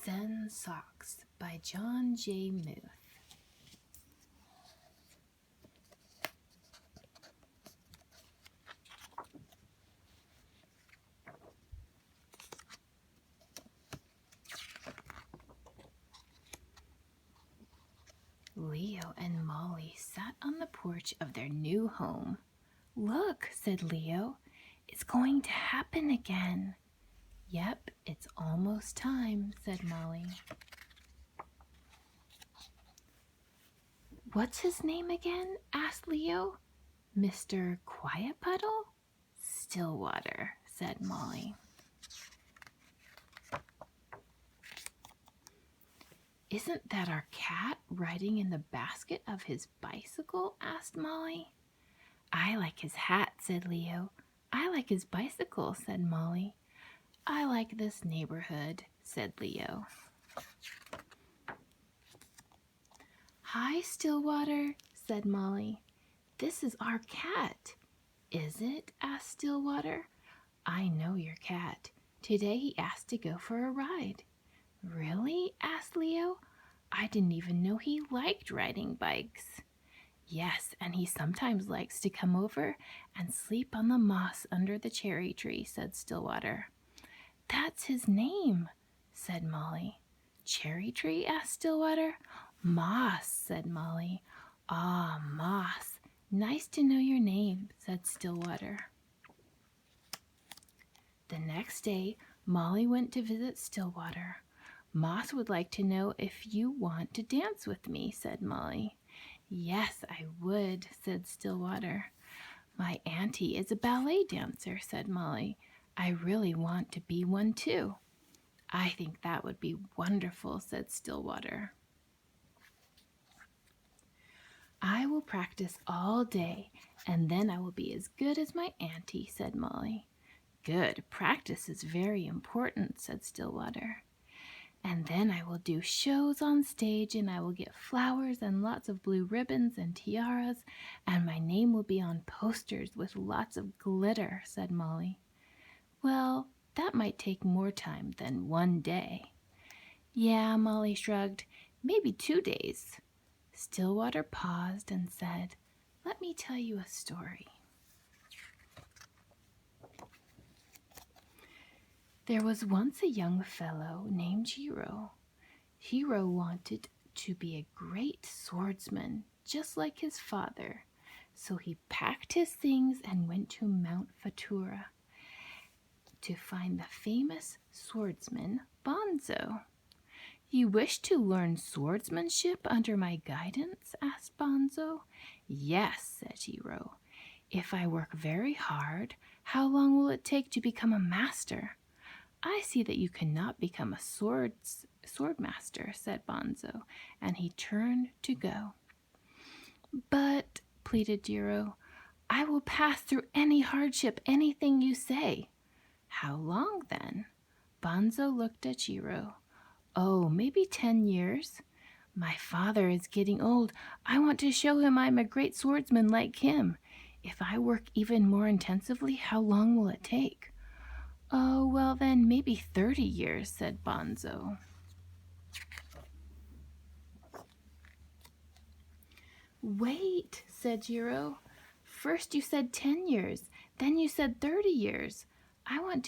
Zen Socks by Jon J Muth. Leo and Molly sat on the porch of their new home. "Look," said Leo, "it's going to happen again." "Yep, it's almost time," said Molly. "What's his name again?" asked Leo. "Mr. Quiet Puddle?" "Stillwater," said Molly. "Isn't that our cat riding in the basket of his bicycle?" asked Molly. "I like his hat," said Leo. "I like his bicycle," said Molly. "I like this neighborhood," said Leo. "Hi, Stillwater," said Molly. "This is our cat." "Is it?" asked Stillwater. "I know your cat. Today he asked to go for a ride." "Really?" asked Leo. "I didn't even know he liked riding bikes." "Yes, and he sometimes likes to come over and sleep on the moss under the cherry tree," said Stillwater. "That's his name," said Molly. "Cherry tree?" asked Stillwater. "Moss," said Molly. "Ah, Moss. Nice to know your name," said Stillwater. The next day, Molly went to visit Stillwater. "Moss would like to know if you want to dance with me," said Molly. "Yes, I would," said Stillwater. "My auntie is a ballet dancer," said Molly. "I really want to be one too." "I think that would be wonderful," said Stillwater. "I will practice all day, and then I will be as good as my auntie," said Molly. "Good. Practice is very important," said Stillwater. "And then I will do shows on stage, and I will get flowers and lots of blue ribbons and tiaras, and my name will be on posters with lots of glitter," said Molly. "Well, that might take more time than one day." "Yeah," Molly shrugged, "maybe 2 days." Stillwater paused and said, "Let me tell you a story." There was once a young fellow named Jiro. Jiro wanted to be a great swordsman, just like his father. So he packed his things and went to Mount Fatura to find the famous swordsman Bonzo. "You wish to learn swordsmanship under my guidance?" asked Bonzo. "Yes," said Jiro. "If I work very hard, how long will it take to become a master?" "I see that you cannot become a swordmaster," said Bonzo, and he turned to go. "But," pleaded Jiro, "I will pass through any hardship, anything you say." "How long, then?" Bonzo looked at Jiro. "Oh, maybe 10 years. My father is getting old. I want to show him I'm a great swordsman like him. If I work even more intensively, how long will it take?" "Oh, well then, maybe 30 years, said Bonzo. "Wait," said Jiro. "First you said 10 years, then you said 30 years. I want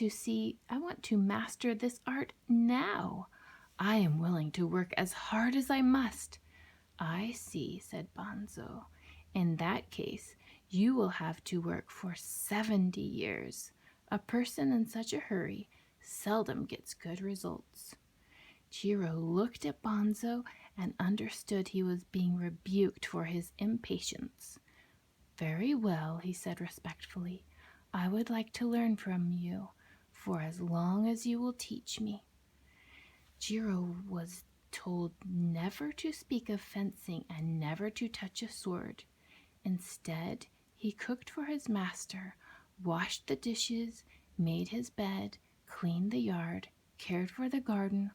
to master this art now. I am willing to work as hard as I must." "I see," said Bonzo. "In that case, you will have to work for 70 years. A person in such a hurry seldom gets good results." Jiro looked at Bonzo and understood he was being rebuked for his impatience. "Very well," he said respectfully. "I would like to learn from you for as long as you will teach me." Jiro was told never to speak of fencing and never to touch a sword. Instead, he cooked for his master, washed the dishes, made his bed, cleaned the yard, cared for the garden,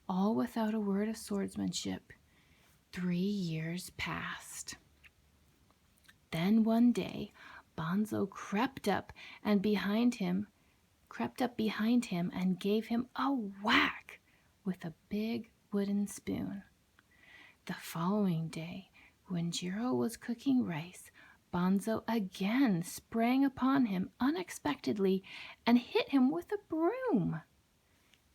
all without a word of swordsmanship. 3 years passed. Then one day, Bonzo crept up behind him and gave him a whack. with a big wooden spoon. The following day, when Jiro was cooking rice, Bonzo again sprang upon him unexpectedly and hit him with a broom.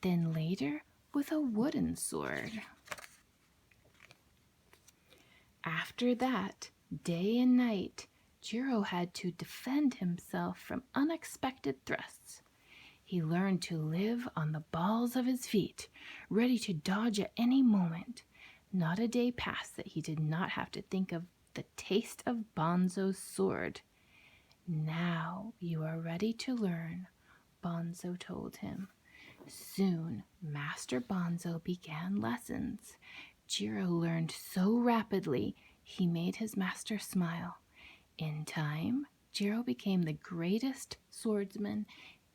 Then later with a wooden sword. After that, day and night, Jiro had to defend himself from unexpected thrusts. He learned to live on the balls of his feet, ready to dodge at any moment. Not a day passed that he did not have to think of the taste of Bonzo's sword. Now you are ready to learn, Bonzo told him. Soon, Master Bonzo began lessons. Jiro learned so rapidly, he made his master smile. In time, Jiro became the greatest swordsman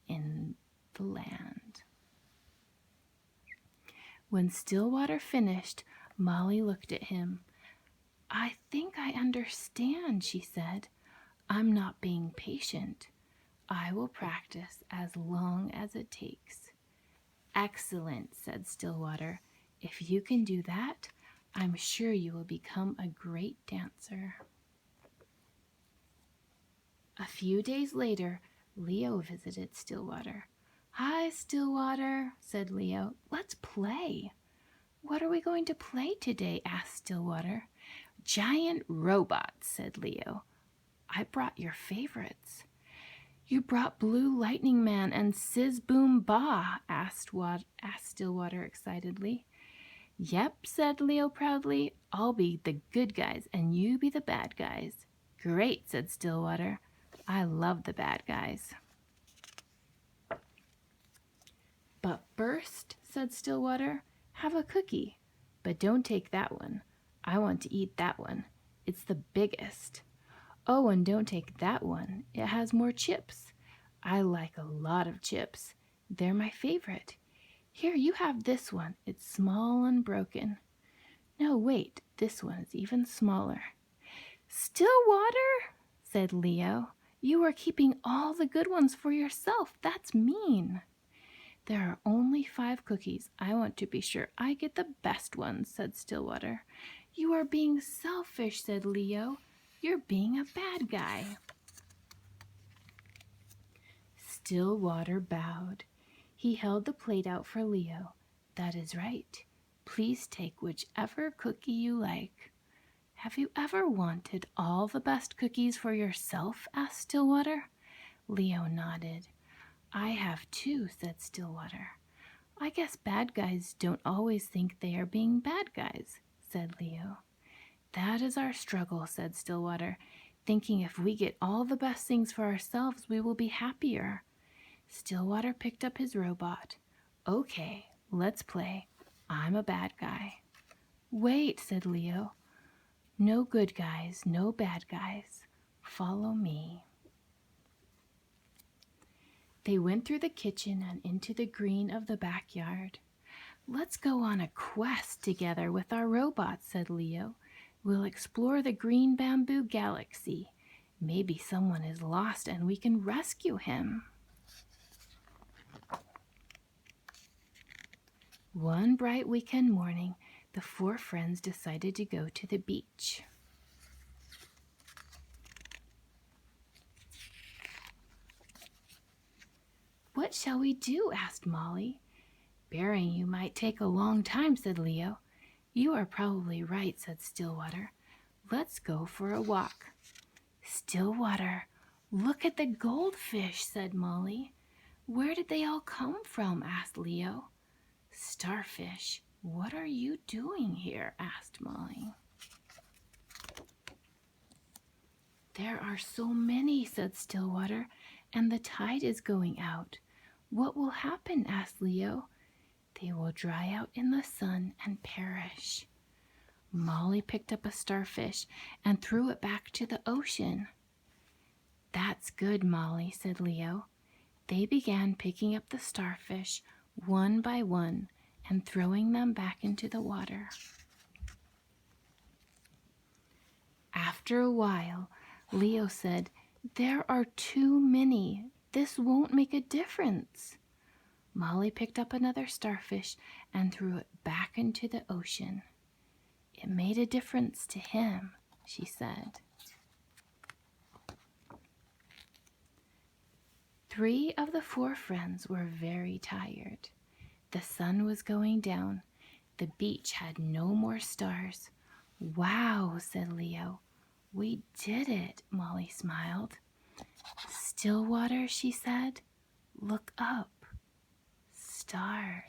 in the land. When Stillwater finished, Molly looked at him. I think I understand, she said. I'm not being patient. I will practice as long as it takes. Excellent, said Stillwater. If you can do that, I'm sure you will become a great dancer. A few days later, Leo visited Stillwater. Hi, Stillwater, said Leo. Let's play. What are we going to play today? Asked Stillwater. Giant robots, said Leo. I brought your favorites. You brought Blue Lightning Man and Sizz Boom Ba, asked Stillwater excitedly. Yep, said Leo proudly. I'll be the good guys and you be the bad guys. Great, said Stillwater. I love the bad guys. But first, said Stillwater, have a cookie. But don't take that one. I want to eat that one. It's the biggest. Oh, and don't take that one. It has more chips. I like a lot of chips. They're my favorite. Here, you have this one. It's small and broken. No, wait, this one is even smaller. Stillwater, said Leo. You are keeping all the good ones for yourself. That's mean. There are only 5 cookies. I want to be sure I get the best ones, said Stillwater. You are being selfish, said Leo. You're being a bad guy. Stillwater bowed. He held the plate out for Leo. That is right. Please take whichever cookie you like. Have you ever wanted all the best cookies for yourself? Asked Stillwater. Leo nodded. I have too, said Stillwater. I guess bad guys don't always think they are being bad guys, said Leo. That is our struggle, said Stillwater, thinking if we get all the best things for ourselves, we will be happier. Stillwater picked up his robot. Okay, let's play. I'm a bad guy. Wait, said Leo. No good guys, no bad guys. Follow me. They went through the kitchen and into the green of the backyard. Let's go on a quest together with our robots, said Leo. We'll explore the green bamboo galaxy. Maybe someone is lost and we can rescue him. One bright weekend morning, the 4 friends decided to go to the beach. What shall we do? Asked Molly. Burying you might take a long time, said Leo. You are probably right, said Stillwater. Let's go for a walk. Stillwater, look at the goldfish, said Molly. Where did they all come from? Asked Leo. Starfish, what are you doing here? Asked Molly. There are so many, said Stillwater, and the tide is going out. What will happen? Asked Leo. They will dry out in the sun and perish. Molly picked up a starfish and threw it back to the ocean. That's good, Molly, said Leo. They began picking up the starfish one by one and throwing them back into the water. After a while, Leo said, There are too many. This won't make a difference. Molly picked up another starfish and threw it back into the ocean. It made a difference to him, she said. 3 of the 4 friends were very tired. The sun was going down. The beach had no more stars. Wow, said Leo. We did it, Molly smiled. Stillwater, she said. Look up. Stars.